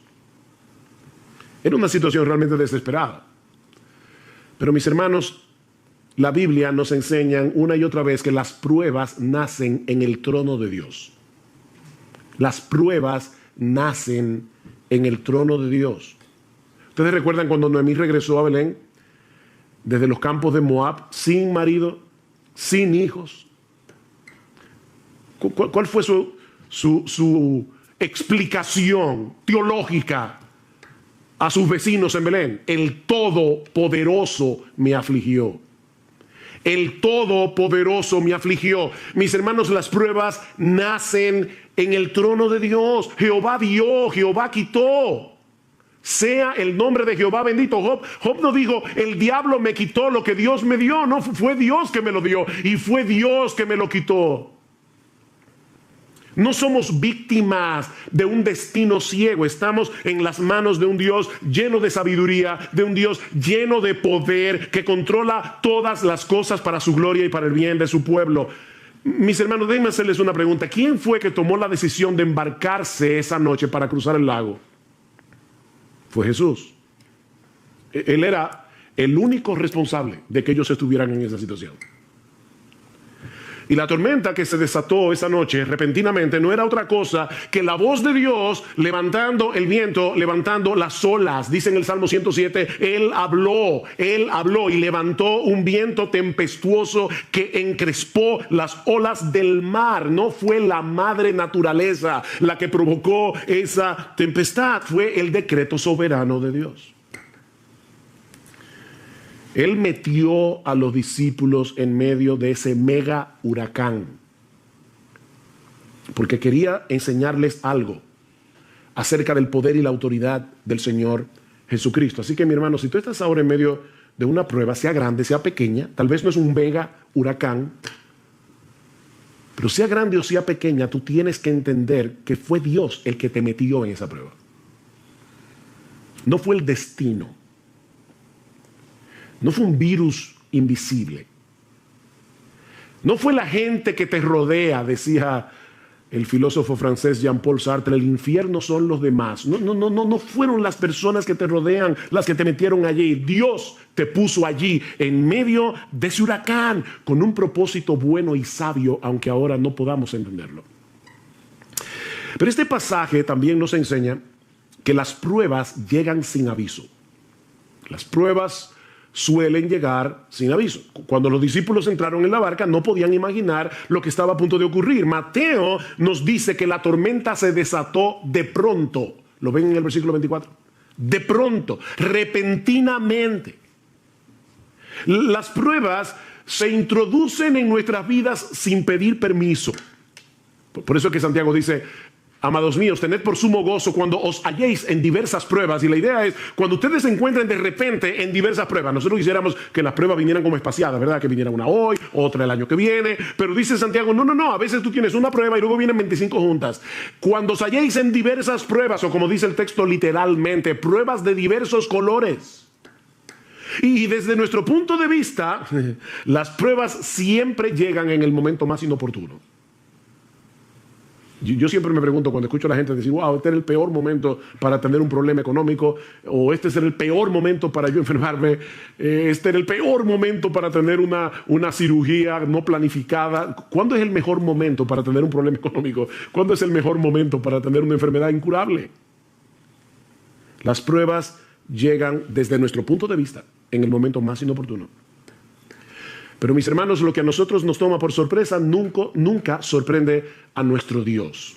Speaker 2: Era una situación realmente desesperada. Pero mis hermanos, la Biblia nos enseña una y otra vez que las pruebas nacen en el trono de Dios. Las pruebas nacen en el trono de Dios. ¿Ustedes recuerdan cuando Noemí regresó a Belén desde los campos de Moab, sin marido, sin hijos? ¿Cuál fue su explicación teológica a sus vecinos en Belén? El Todopoderoso me afligió. El Todopoderoso me afligió. Mis hermanos, las pruebas nacen en el trono de Dios. Jehová dio, Jehová quitó. Sea el nombre de Jehová bendito. Job no dijo, el diablo me quitó lo que Dios me dio. No, fue Dios que me lo dio y fue Dios que me lo quitó. No somos víctimas de un destino ciego. Estamos en las manos de un Dios lleno de sabiduría, de un Dios lleno de poder, que controla todas las cosas para su gloria y para el bien de su pueblo. Mis hermanos, déjenme hacerles una pregunta. ¿Quién fue que tomó la decisión de embarcarse esa noche para cruzar el lago? Fue Jesús. Él era el único responsable de que ellos estuvieran en esa situación. Y la tormenta que se desató esa noche repentinamente no era otra cosa que la voz de Dios levantando el viento, levantando las olas. Dice en el Salmo 107, Él habló y levantó un viento tempestuoso que encrespó las olas del mar. No fue la madre naturaleza la que provocó esa tempestad, fue el decreto soberano de Dios. Él metió a los discípulos en medio de ese mega huracán porque quería enseñarles algo acerca del poder y la autoridad del Señor Jesucristo. Así que, mi hermano, si tú estás ahora en medio de una prueba, sea grande, sea pequeña, tal vez no es un mega huracán, pero sea grande o sea pequeña, tú tienes que entender que fue Dios el que te metió en esa prueba. No fue el destino. No fue un virus invisible. No fue la gente que te rodea, decía el filósofo francés Jean-Paul Sartre, el infierno son los demás. No fueron las personas que te rodean las que te metieron allí. Dios te puso allí en medio de ese huracán con un propósito bueno y sabio, aunque ahora no podamos entenderlo. Pero este pasaje también nos enseña que las pruebas llegan sin aviso. Las pruebas suelen llegar sin aviso. Cuando los discípulos entraron en la barca no podían imaginar lo que estaba a punto de ocurrir. Mateo nos dice que la tormenta se desató de pronto. ¿Lo ven en el versículo 24? De pronto, repentinamente. Las pruebas se introducen en nuestras vidas sin pedir permiso. Por eso es que Santiago dice, amados míos, tened por sumo gozo cuando os halléis en diversas pruebas. Y la idea es, cuando ustedes se encuentren de repente en diversas pruebas, nosotros quisiéramos que las pruebas vinieran como espaciadas, ¿verdad? Que viniera una hoy, otra el año que viene. Pero dice Santiago, no, a veces tú tienes una prueba y luego vienen 25 juntas. Cuando os halléis en diversas pruebas, o como dice el texto literalmente, pruebas de diversos colores. Y desde nuestro punto de vista, las pruebas siempre llegan en el momento más inoportuno. Yo siempre me pregunto cuando escucho a la gente decir, wow, este era el peor momento para tener un problema económico, o este era el peor momento para yo enfermarme, este era el peor momento para tener una cirugía no planificada. ¿Cuándo es el mejor momento para tener un problema económico? ¿Cuándo es el mejor momento para tener una enfermedad incurable? Las pruebas llegan desde nuestro punto de vista en el momento más inoportuno. Pero mis hermanos, lo que a nosotros nos toma por sorpresa nunca sorprende a nuestro Dios.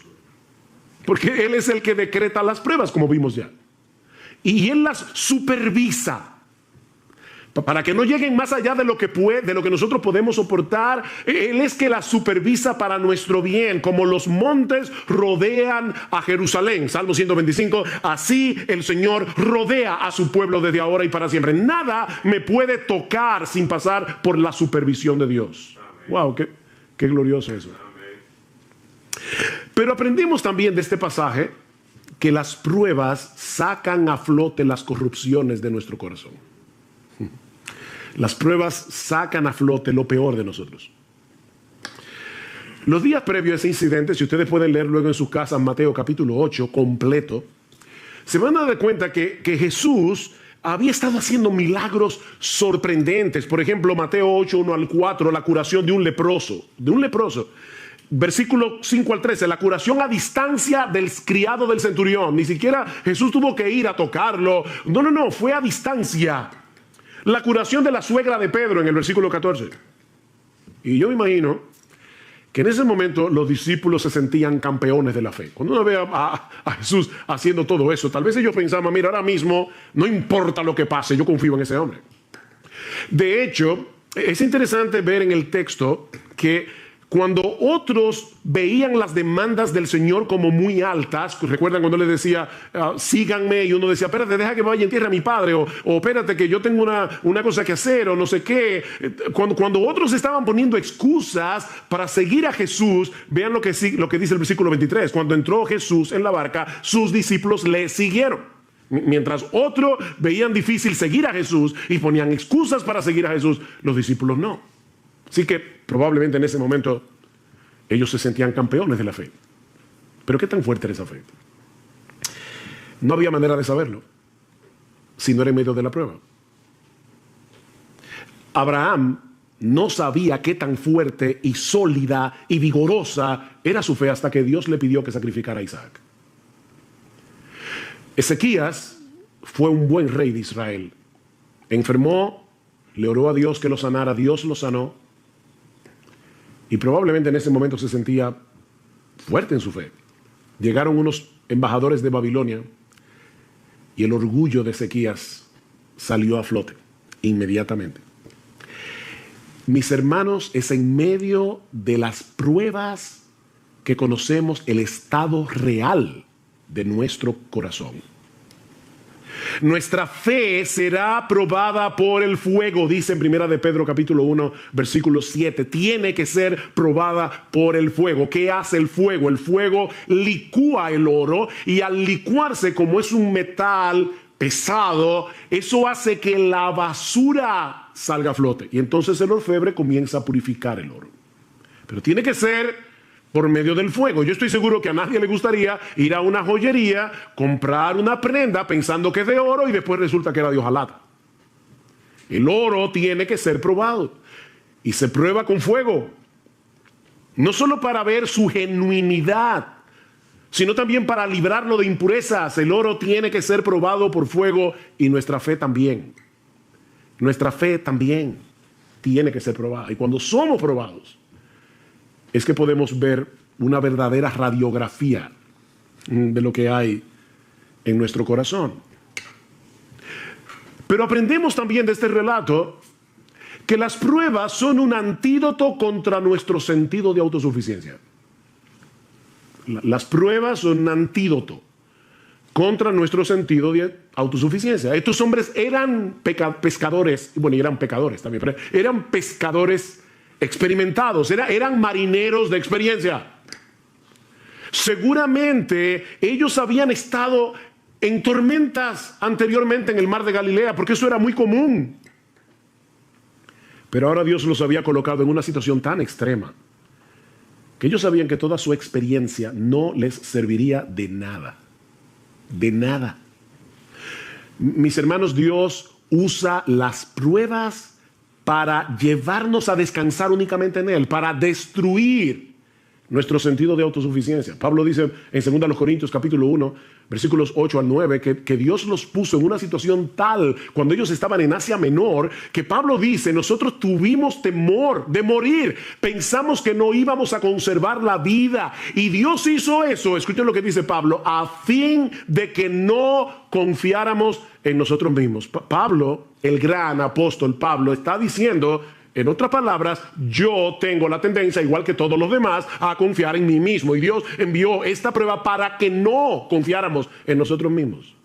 Speaker 2: Porque Él es el que decreta las pruebas, como vimos ya. Y Él las supervisa. Para que no lleguen más allá de lo que nosotros podemos soportar. Él es que las supervisa para nuestro bien. Como los montes rodean a Jerusalén. Salmo 125. Así el Señor rodea a su pueblo desde ahora y para siempre. Nada me puede tocar sin pasar por la supervisión de Dios. Amén. Wow, qué glorioso eso. Amén. Pero aprendimos también de este pasaje que las pruebas sacan a flote las corrupciones de nuestro corazón. Las pruebas sacan a flote lo peor de nosotros. Los días previos a ese incidente, si ustedes pueden leer luego en sus casas Mateo capítulo 8 completo, se van a dar cuenta que Jesús había estado haciendo milagros sorprendentes. Por ejemplo, Mateo 8, 1 al 4, la curación de un leproso. Versículo 5 al 13, la curación a distancia del criado del centurión. Ni siquiera Jesús tuvo que ir a tocarlo. No, fue a distancia. La curación de la suegra de Pedro en el versículo 14. Y yo me imagino que en ese momento los discípulos se sentían campeones de la fe. Cuando uno ve a Jesús haciendo todo eso, tal vez ellos pensaban, mira, ahora mismo no importa lo que pase, yo confío en ese hombre. De hecho, es interesante ver en el texto que cuando otros veían las demandas del Señor como muy altas, recuerdan cuando les decía, síganme, y uno decía, espérate, deja que vaya en tierra a mi padre, o espérate que yo tengo una cosa que hacer, o no sé qué. Cuando otros estaban poniendo excusas para seguir a Jesús, vean lo que dice el versículo 23, cuando entró Jesús en la barca, sus discípulos le siguieron. Mientras otros veían difícil seguir a Jesús y ponían excusas para seguir a Jesús, los discípulos no. Así que probablemente en ese momento ellos se sentían campeones de la fe. Pero ¿qué tan fuerte era esa fe? No había manera de saberlo si no era en medio de la prueba. Abraham no sabía qué tan fuerte y sólida y vigorosa era su fe hasta que Dios le pidió que sacrificara a Isaac. Ezequías fue un buen rey de Israel. Enfermó, le oró a Dios que lo sanara, Dios lo sanó. Y probablemente en ese momento se sentía fuerte en su fe. Llegaron unos embajadores de Babilonia y el orgullo de Ezequías salió a flote inmediatamente. Mis hermanos, es en medio de las pruebas que conocemos el estado real de nuestro corazón. Nuestra fe será probada por el fuego, dice en 1 de Pedro capítulo 1, versículo 7. Tiene que ser probada por el fuego. ¿Qué hace el fuego? El fuego licúa el oro y al licuarse, como es un metal pesado, eso hace que la basura salga a flote. Y entonces el orfebre comienza a purificar el oro. Pero tiene que ser por medio del fuego. Yo estoy seguro que a nadie le gustaría ir a una joyería, comprar una prenda pensando que es de oro y después resulta que era de hojalata. El oro tiene que ser probado y se prueba con fuego. No solo para ver su genuinidad, sino también para librarlo de impurezas. El oro tiene que ser probado por fuego y nuestra fe también. Nuestra fe también tiene que ser probada. Y cuando somos probados, es que podemos ver una verdadera radiografía de lo que hay en nuestro corazón. Pero aprendemos también de este relato que las pruebas son un antídoto contra nuestro sentido de autosuficiencia. Las pruebas son un antídoto contra nuestro sentido de autosuficiencia. Estos hombres eran pescadores, bueno, y eran pecadores también, pero eran pescadores experimentados, eran marineros de experiencia. Seguramente ellos habían estado en tormentas anteriormente en el mar de Galilea, porque eso era muy común. Pero ahora Dios los había colocado en una situación tan extrema que ellos sabían que toda su experiencia no les serviría de nada. De nada. Mis hermanos, Dios usa las pruebas para llevarnos a descansar únicamente en Él, para destruir nuestro sentido de autosuficiencia. Pablo dice en 2 Corintios capítulo 1, versículos 8 al 9, que Dios los puso en una situación tal cuando ellos estaban en Asia Menor, que Pablo dice, nosotros tuvimos temor de morir, pensamos que no íbamos a conservar la vida, y Dios hizo eso, escuchen lo que dice Pablo, a fin de que no confiáramos en nosotros mismos. Pablo, el gran apóstol Pablo, está diciendo, en otras palabras, yo tengo la tendencia, igual que todos los demás, a confiar en mí mismo. Y Dios envió esta prueba para que no confiáramos en nosotros mismos.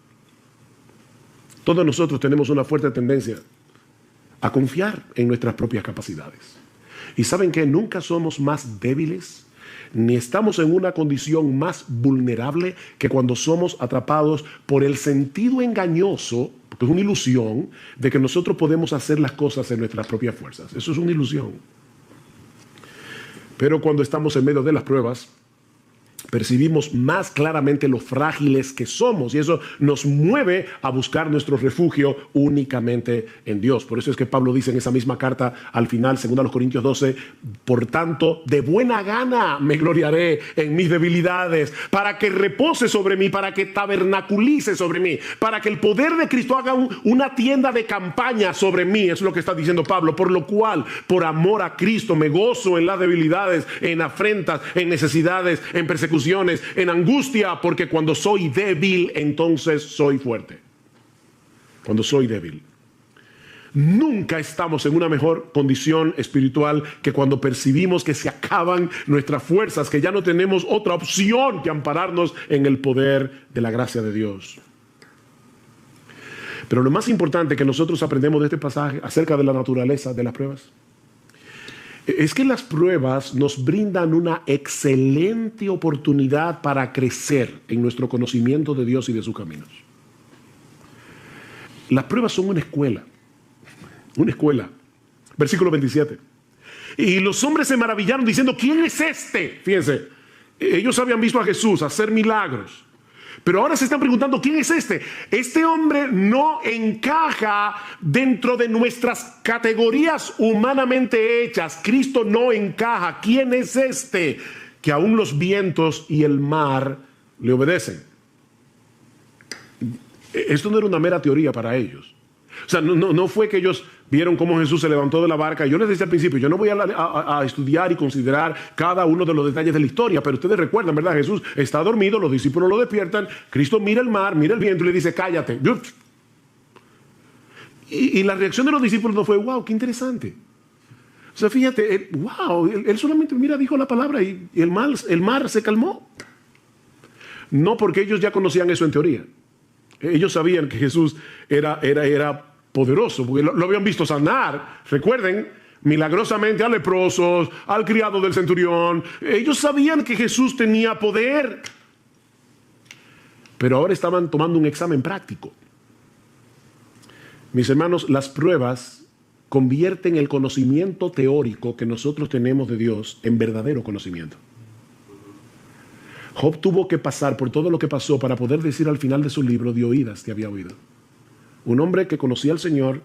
Speaker 2: Todos nosotros tenemos una fuerte tendencia a confiar en nuestras propias capacidades. Y ¿saben qué? Nunca somos más débiles, ni estamos en una condición más vulnerable que cuando somos atrapados por el sentido engañoso, porque es una ilusión, de que nosotros podemos hacer las cosas en nuestras propias fuerzas. Eso es una ilusión. Pero cuando estamos en medio de las pruebas, percibimos más claramente lo frágiles que somos, y eso nos mueve a buscar nuestro refugio únicamente en Dios. Por eso es que Pablo dice en esa misma carta al final, 2 Corintios 12, por tanto, de buena gana me gloriaré en mis debilidades, para que repose sobre mí, para que tabernaculice sobre mí, para que el poder de Cristo haga una tienda de campaña sobre mí. Es lo que está diciendo Pablo, por lo cual, por amor a Cristo, me gozo en las debilidades, en afrentas, en necesidades, en persecuciones, en angustia, porque cuando soy débil, entonces soy fuerte. Cuando soy débil. Nunca estamos en una mejor condición espiritual que cuando percibimos que se acaban nuestras fuerzas, que ya no tenemos otra opción que ampararnos en el poder de la gracia de Dios. Pero lo más importante que nosotros aprendemos de este pasaje acerca de la naturaleza de las pruebas es que las pruebas nos brindan una excelente oportunidad para crecer en nuestro conocimiento de Dios y de sus caminos. Las pruebas son una escuela. Una escuela. Versículo 27. Y los hombres se maravillaron diciendo, ¿quién es este? Fíjense, ellos habían visto a Jesús hacer milagros, pero ahora se están preguntando, ¿quién es este? Este hombre no encaja dentro de nuestras categorías humanamente hechas. Cristo no encaja. ¿Quién es este? Que aún los vientos y el mar le obedecen. Esto no era una mera teoría para ellos. O sea, no fue que ellos vieron cómo Jesús se levantó de la barca. Yo les decía al principio, yo no voy a estudiar y considerar cada uno de los detalles de la historia, pero ustedes recuerdan, ¿verdad? Jesús está dormido, los discípulos lo despiertan, Cristo mira el mar, mira el viento y le dice, cállate. Y la reacción de los discípulos no fue, wow, qué interesante. O sea, fíjate, wow, él solamente, mira, dijo la palabra y el mar se calmó. No porque ellos ya conocían eso en teoría. Ellos sabían que Jesús era poderoso, porque lo habían visto sanar, recuerden, milagrosamente a leprosos, al criado del centurión. Ellos sabían que Jesús tenía poder, pero ahora estaban tomando un examen práctico. Mis hermanos, las pruebas convierten el conocimiento teórico que nosotros tenemos de Dios en verdadero conocimiento. Job tuvo que pasar por todo lo que pasó para poder decir al final de su libro, de oídas te había oído. Un hombre que conocía al Señor,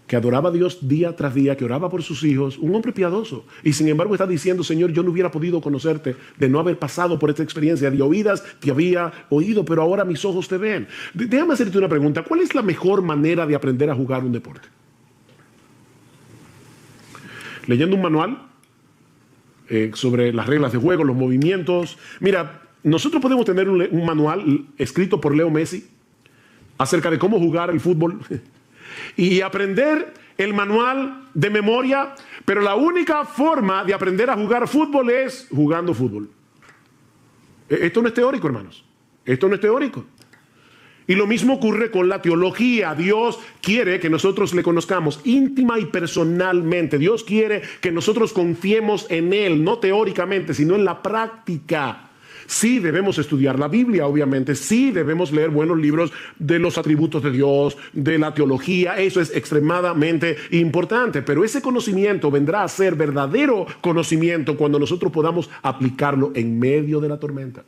Speaker 2: que adoraba a Dios día tras día, que oraba por sus hijos, un hombre piadoso. Y sin embargo está diciendo, Señor, yo no hubiera podido conocerte de no haber pasado por esta experiencia. De oídas te había oído, pero ahora mis ojos te ven. Déjame hacerte una pregunta. ¿Cuál es la mejor manera de aprender a jugar un deporte? ¿Leyendo un manual sobre las reglas de juego, los movimientos? Mira, nosotros podemos tener un manual escrito por Leo Messi acerca de cómo jugar el fútbol y aprender el manual de memoria, pero la única forma de aprender a jugar fútbol es jugando fútbol. Esto no es teórico, hermanos. Esto no es teórico. Y lo mismo ocurre con la teología. Dios quiere que nosotros le conozcamos íntima y personalmente. Dios quiere que nosotros confiemos en Él, no teóricamente, sino en la práctica. Sí debemos estudiar la Biblia, obviamente. Sí debemos leer buenos libros de los atributos de Dios, de la teología. Eso es extremadamente importante. Pero ese conocimiento vendrá a ser verdadero conocimiento cuando nosotros podamos aplicarlo en medio de la tormenta.